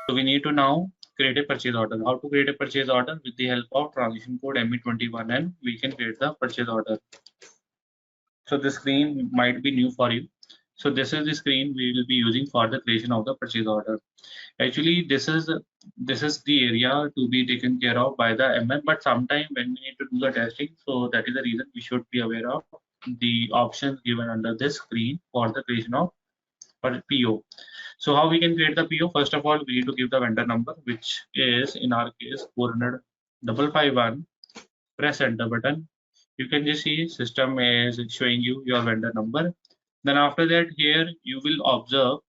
So we need to now create a purchase order. How to create a purchase order? With the help of transition code ME21N, we can create the purchase order. So the screen might be new for you. So this is the screen we will be using for the creation of the purchase order. Actually, this is the area to be taken care of by the MM. But sometime when we need to do the testing, so that is the reason we should be aware of the options given under this screen for the creation of PO. So how we can create the PO? First of all, we need to give the vendor number, which is in our case 400,551. Press enter button. You can just see system is showing you your vendor number. Then after that, here you will observe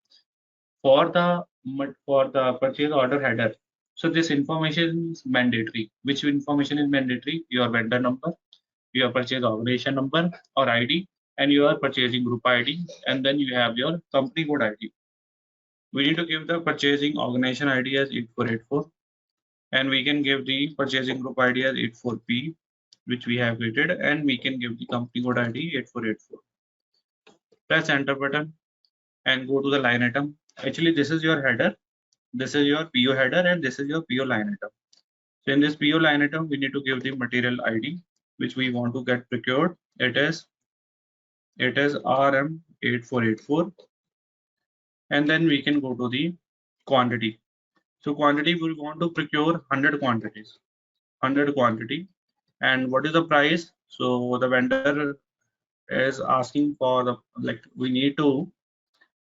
for the purchase order header. So this information is mandatory. Which information is mandatory? Your vendor number, your purchase organization number or ID, and your purchasing group ID, and then you have your company code ID. We need to give the purchasing organization ID as 8484, and we can give the purchasing group ID as 84P, which we have created, and we can give the company code ID 8484. Press enter button and go to the line item. Actually, this is your header, this is your PO header, and this is your PO line item. So in this PO line item, we need to give the material ID which we want to get procured. It is RM8484, and then we can go to the quantity. So quantity, we want to procure 100 quantities, 100 quantity. And what is the price? So the vendor is asking for the, like, we need to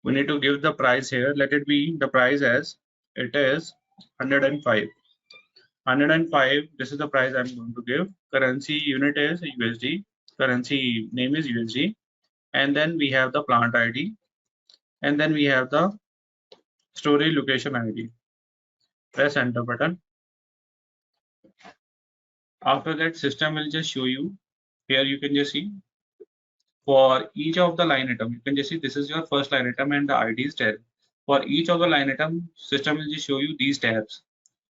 give the price here. Let it be the price as it is 105. 105, this is the price I'm going to give. Currency unit is USD, currency name is USD, and then we have the plant ID, and then we have the storage location ID. Press enter button. After that, system will just show you. Here you can just see for each of the line item, you can just see this is your first line item and the ID is tab. For each of the line item, system will just show you these tabs.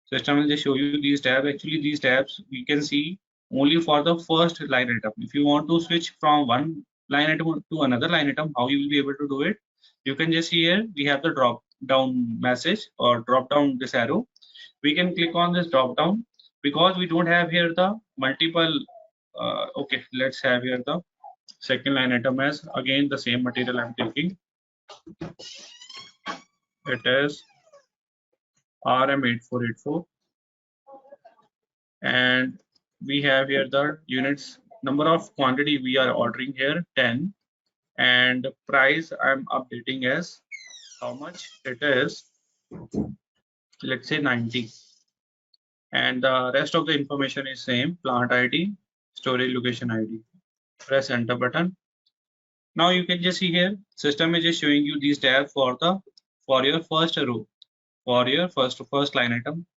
System will just show you these tabs. Actually, these tabs we can see only for the first line item. If you want to switch from one line item to another line item, how you will be able to do it? You can just see here we have the drop down message or drop down this arrow. We can click on this drop down because we don't have here the multiple. Okay, let's have here the second line item as again the same material I'm taking. It is RM8484, and we have here the units number of quantity we are ordering here 10, and price I'm updating as how much it is, let's say 90, and the rest of the information is same, plant ID, storage location ID. Press enter button. Now you can just see here system is just showing you these tabs for your first row, for your first line item.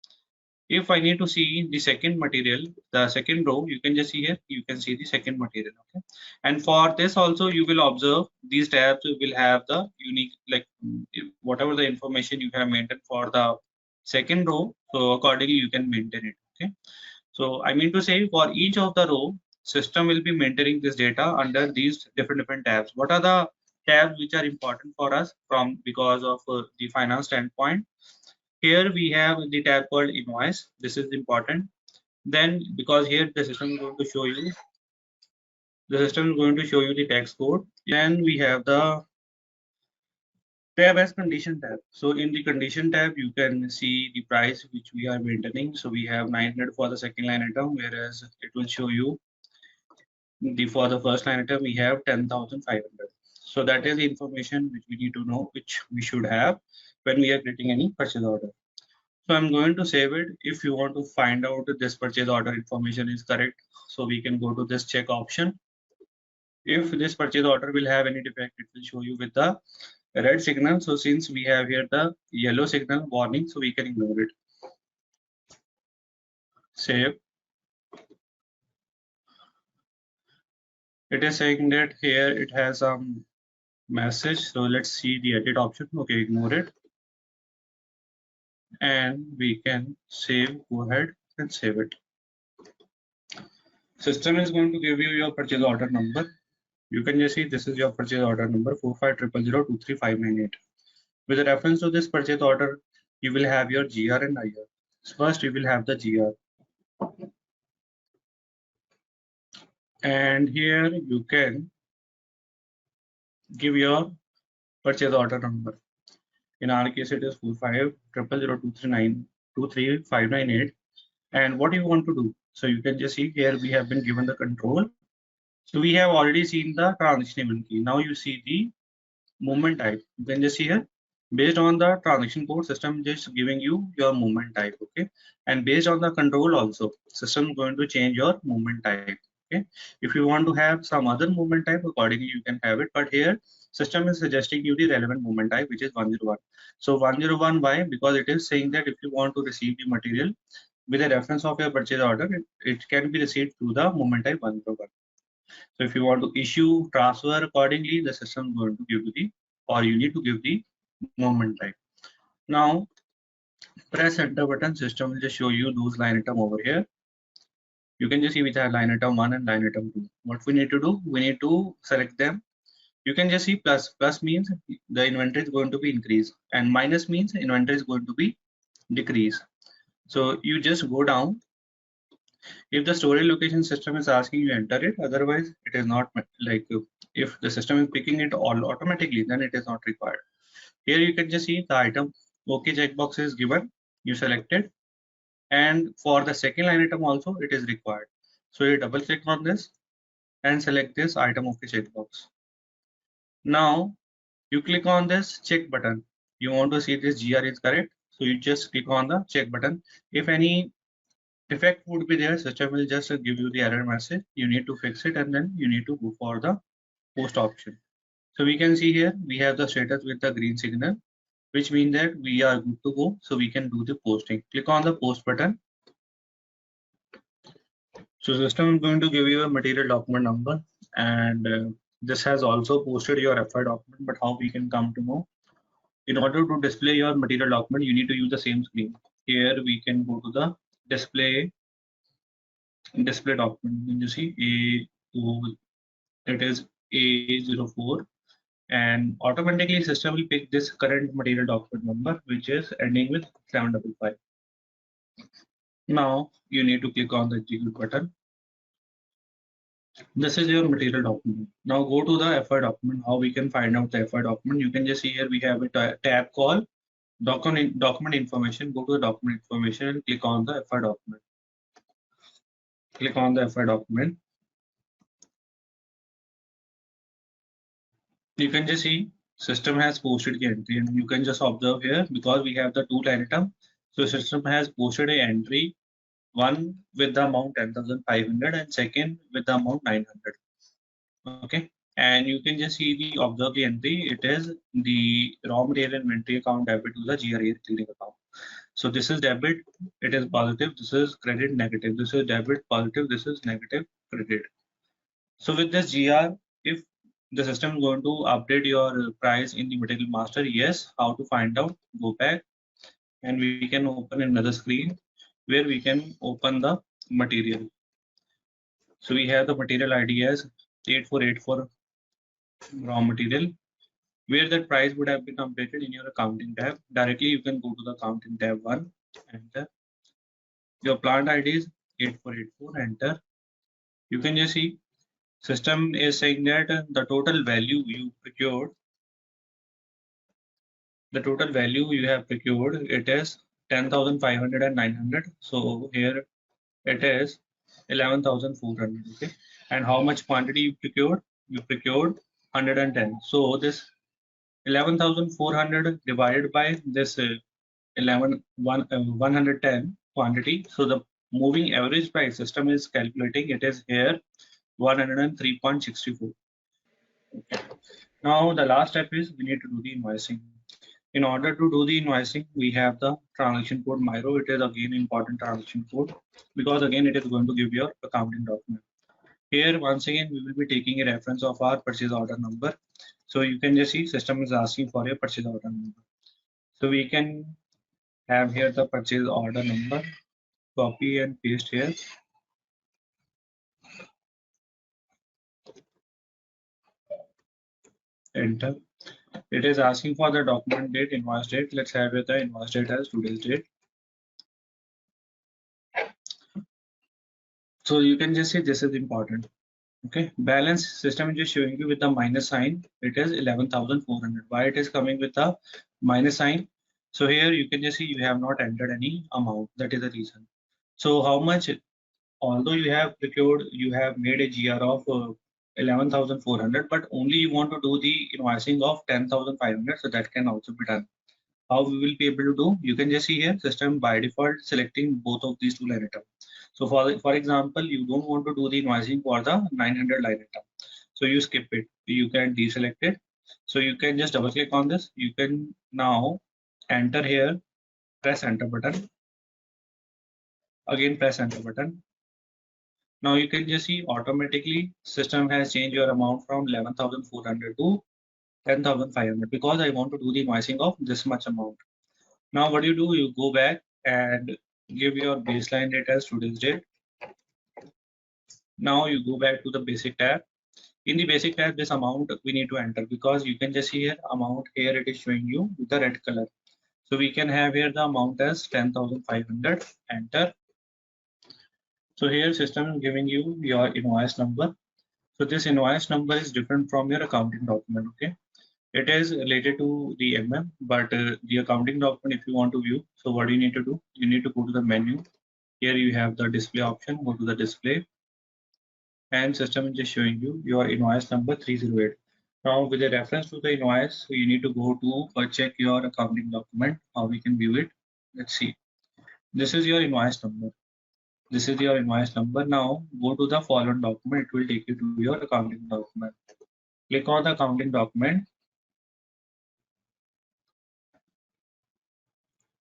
If I need to see the second material, the second row, you can just see here, you can see the second material. Okay, and for this also you will observe these tabs will have the unique, like whatever the information you have maintained for the second row, so accordingly you can maintain it. Okay, so I mean to say for each of the row, system will be maintaining this data under these different tabs. What are the tabs which are important for us from because of the finance standpoint? Here we have the tab called invoice. This is important. Then because here the system is going to show you the tax code. Then we have the tab as condition tab. So in the condition tab, you can see the price which we are maintaining. So we have 900 for the second line item, whereas it will show you for the first line item we have 10,500. So that is the information which we need to know, which we should have when we are creating any purchase order. So I'm going to save it. If you want to find out if this purchase order information is correct, so we can go to this check option. If this purchase order will have any defect, it will show you with the red signal. So since we have here the yellow signal warning, so we can ignore it. Save. It is saying that here it has some message. So let's see the edit option. Okay, ignore it. And we can save, go ahead and save it. System is going to give you your purchase order number. You can just see this is your purchase order number 4500023598. With reference to this purchase order, you will have your GR and IR. First, you will have the GR. And here you can give your purchase order number. In our case, it is 450002392358. And what you want to do? So you can just see here we have been given the control. So we have already seen the transaction event key. Now you see the movement type. You can just see here, based on the transaction code, system just giving you your movement type. Okay, and based on the control also, system is going to change your movement type. Okay, if you want to have some other movement type, accordingly you can have it, but here system is suggesting you the relevant movement type, which is 101. So 101, why? Because it is saying that if you want to receive the material with a reference of your purchase order, it can be received through the movement type 101. So if you want to issue, transfer accordingly, the system is going to give you the, or you need to give the movement type. Now press enter button, system will just show you those line item over here. You can just see we have line item 1 and line item 2. What we need to do, we need to select them. You can just see plus. Plus means the inventory is going to be increased, and minus means inventory is going to be decrease. So you just go down. If the storage location system is asking you enter it, otherwise it is not, like if the system is picking it all automatically, then it is not required. Here you can just see the item OK checkbox is given, you select it, and for the second line item also it is required. So you double click on this and select this item OK checkbox. Now you click on this check button. You want to see this GR is correct, so you just click on the check button. If any defect would be there, system will just give you the error message. You need to fix it, and then you need to go for the post option. So we can see here we have the status with the green signal, which means that we are good to go. So we can do the posting. Click on the post button. So system is going to give you a material document number, and this has also posted your FI document. But how we can come to know? In order to display your material document, you need to use the same screen. Here we can go to the display document. You see it is A04, and automatically system will pick this current material document number, which is ending with 755. Now you need to click on the execute button. This is your material document. Now go to the FI document. How we can find out the FI document? You can just see here we have a tab called document information. Go to the document information and click on the FI document. Click on the FI document. You can just see system has posted the entry, and you can just observe here because we have the two line item. So system has posted a entry, one with the amount 10,500 and second with the amount 900. Okay, and you can just see the observe the entry. It is the raw material inventory account debit to the GRA clearing account. So this is debit, it is positive. This is credit, negative. This is debit, positive. This is negative, credit. So with this GR, if the system is going to update your price in the material master, yes. How to find out? Go back, and we can open another screen where we can open the material. So we have the material ID as 8484 raw material, where that price would have been updated in your accounting tab. Directly you can go to the accounting tab 1, enter. Your plant ID is 8484, enter. You can just see system is saying that the total value you procured, the total value you have procured, it is 10,500 and 900. So here it is 11,400. Okay, and how much quantity you procured? You procured 110. So this 11,400 divided by this 110 quantity. So the moving average price system is calculating, it is here 103.64. Okay. Now the last step is we need to do the invoicing. In order to do the invoicing, we have the transaction code MIRO. It is again important transaction code because again it is going to give your accounting document. Here once again we will be taking a reference of our purchase order number. So you can just see system is asking for a purchase order number. So we can have here the purchase order number, copy and paste here. Enter. It is asking for the document date, invoice date. Let's have it the invoice date as today's date. So you can just see this is important. Okay, balance system is just showing you with the minus sign. It is 11,400. Why it is coming with the minus sign? So here you can just see you have not entered any amount. That is the reason. So how much? Although you have procured, you have made a GR of 11,400, but only you want to do the invoicing of 10,500. So that can also be done. How we will be able to do? You can just see here system by default selecting both of these two line items. So for example, you don't want to do the invoicing for the 900 line item, so you skip it. You can deselect it. So you can just double click on this. You can now enter here, press enter button, again press enter button. Now you can just see automatically system has changed your amount from 11,400 to 10,500 because I want to do the invoicing of this much amount. Now what you do, you go back and give your baseline date as today's date. Now you go back to the basic tab. In the basic tab, this amount we need to enter because you can just see here amount here it is showing you with the red color. So we can have here the amount as 10,500, enter. So here system is giving you your invoice number. So this invoice number is different from your accounting document. Okay, it is related to the but the accounting document, if you want to view, so what you need to do, you need to go to the menu. Here you have the display option, go to the display, and system is just showing you your invoice number 308. Now with a reference to the invoice, you need to go to check your accounting document, how we can view it. Let's see. This is your invoice number. This is your invoice number. Now go to the following document. It will take you to your accounting document. Click on the accounting document.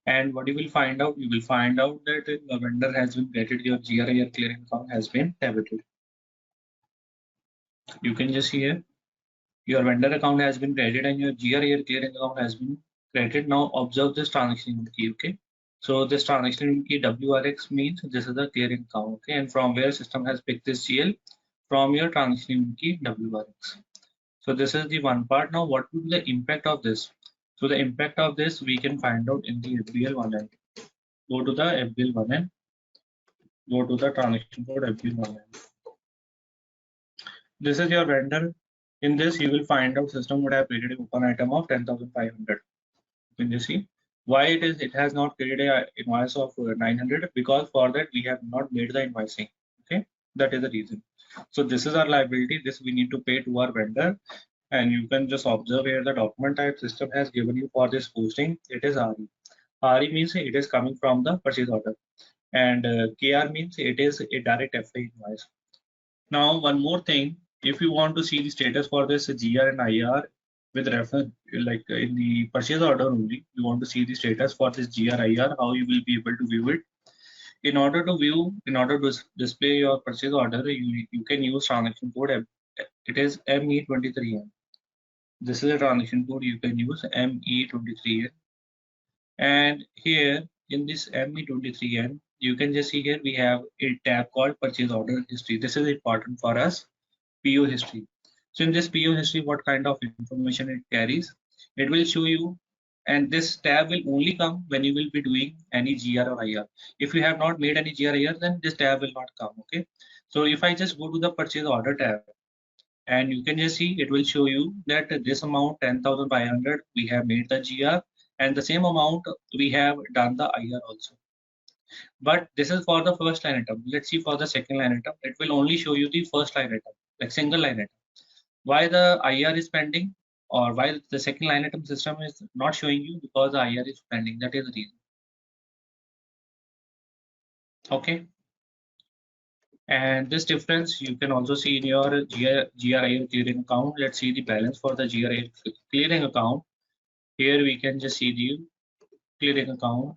And what you will find out, that the vendor has been credited, your GRIR clearing account has been debited. You can just see here, your vendor account has been credited and your GRIR clearing account has been credited. Now observe this transaction key. Okay, so this transaction key WRX means this is the clearing account. Okay, and from where system has picked this GL, from your transaction key WRX. So this is the one part. Now what will be the impact of this? So the impact of this we can find out in the FBL1N. Go to the FBL1N. Go to the transaction code FBL1N. This is your vendor. In this, you will find out system would have created a coupon item of 10,500. You can just see why it has not created an invoice of 900, because for that we have not made the invoicing. Okay, that is the reason. So this is our liability. This we need to pay to our vendor, and you can just observe here the document type system has given you for this posting. It is RE. RE means it is coming from the purchase order, and KR means it is a direct FI invoice. Now, one more thing, if you want to see the status for this GR and IR with reference, like in the purchase order only, you want to see the status for this GR, IR, how you will be able to view it. In order to display your purchase order, you can use transaction code. It is ME23N. This is a transaction code you can use, ME23N. And here in this ME23N, you can just see here we have a tab called purchase order history. This is important for us. PO history. So in this PO history, what kind of information it carries? It will show you, and this tab will only come when you will be doing any GR or IR. If you have not made any GR or IR, then this tab will not come. Okay. So if I just go to the purchase order tab, and you can just see, it will show you that this amount 10,500 we have made the GR, and the same amount we have done the IR also. But this is for the first line item. Let's see for the second line item. It will only show you the first line item, like single line item. Why the IR is pending, or why the second line item system is not showing you? Because the IR is pending. That is the reason. Okay. And this difference you can also see in your GRIR clearing account. Let's see the balance for the GRIR clearing account. Here we can just see the clearing account.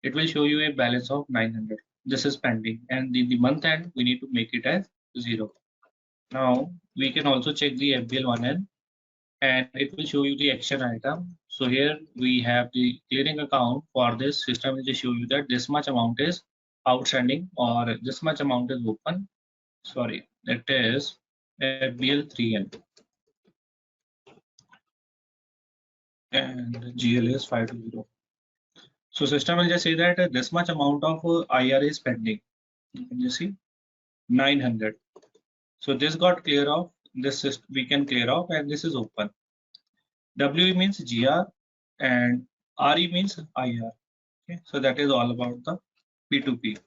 It will show you a balance of 900. This is pending, and in the month end we need to make it as 0. Now we can also check the FBL1N, and it will show you the action item. So here we have the clearing account. For this system, will show you that this much amount is outstanding or this much amount is open. Sorry, it is FBL3N. and GL is 520. So system will just say that this much amount of IR is pending. You can just see 900. So this got clear off. This is, we can clear off, and this is open. WE means GR and RE means IR. Okay, so that is all about the P2P.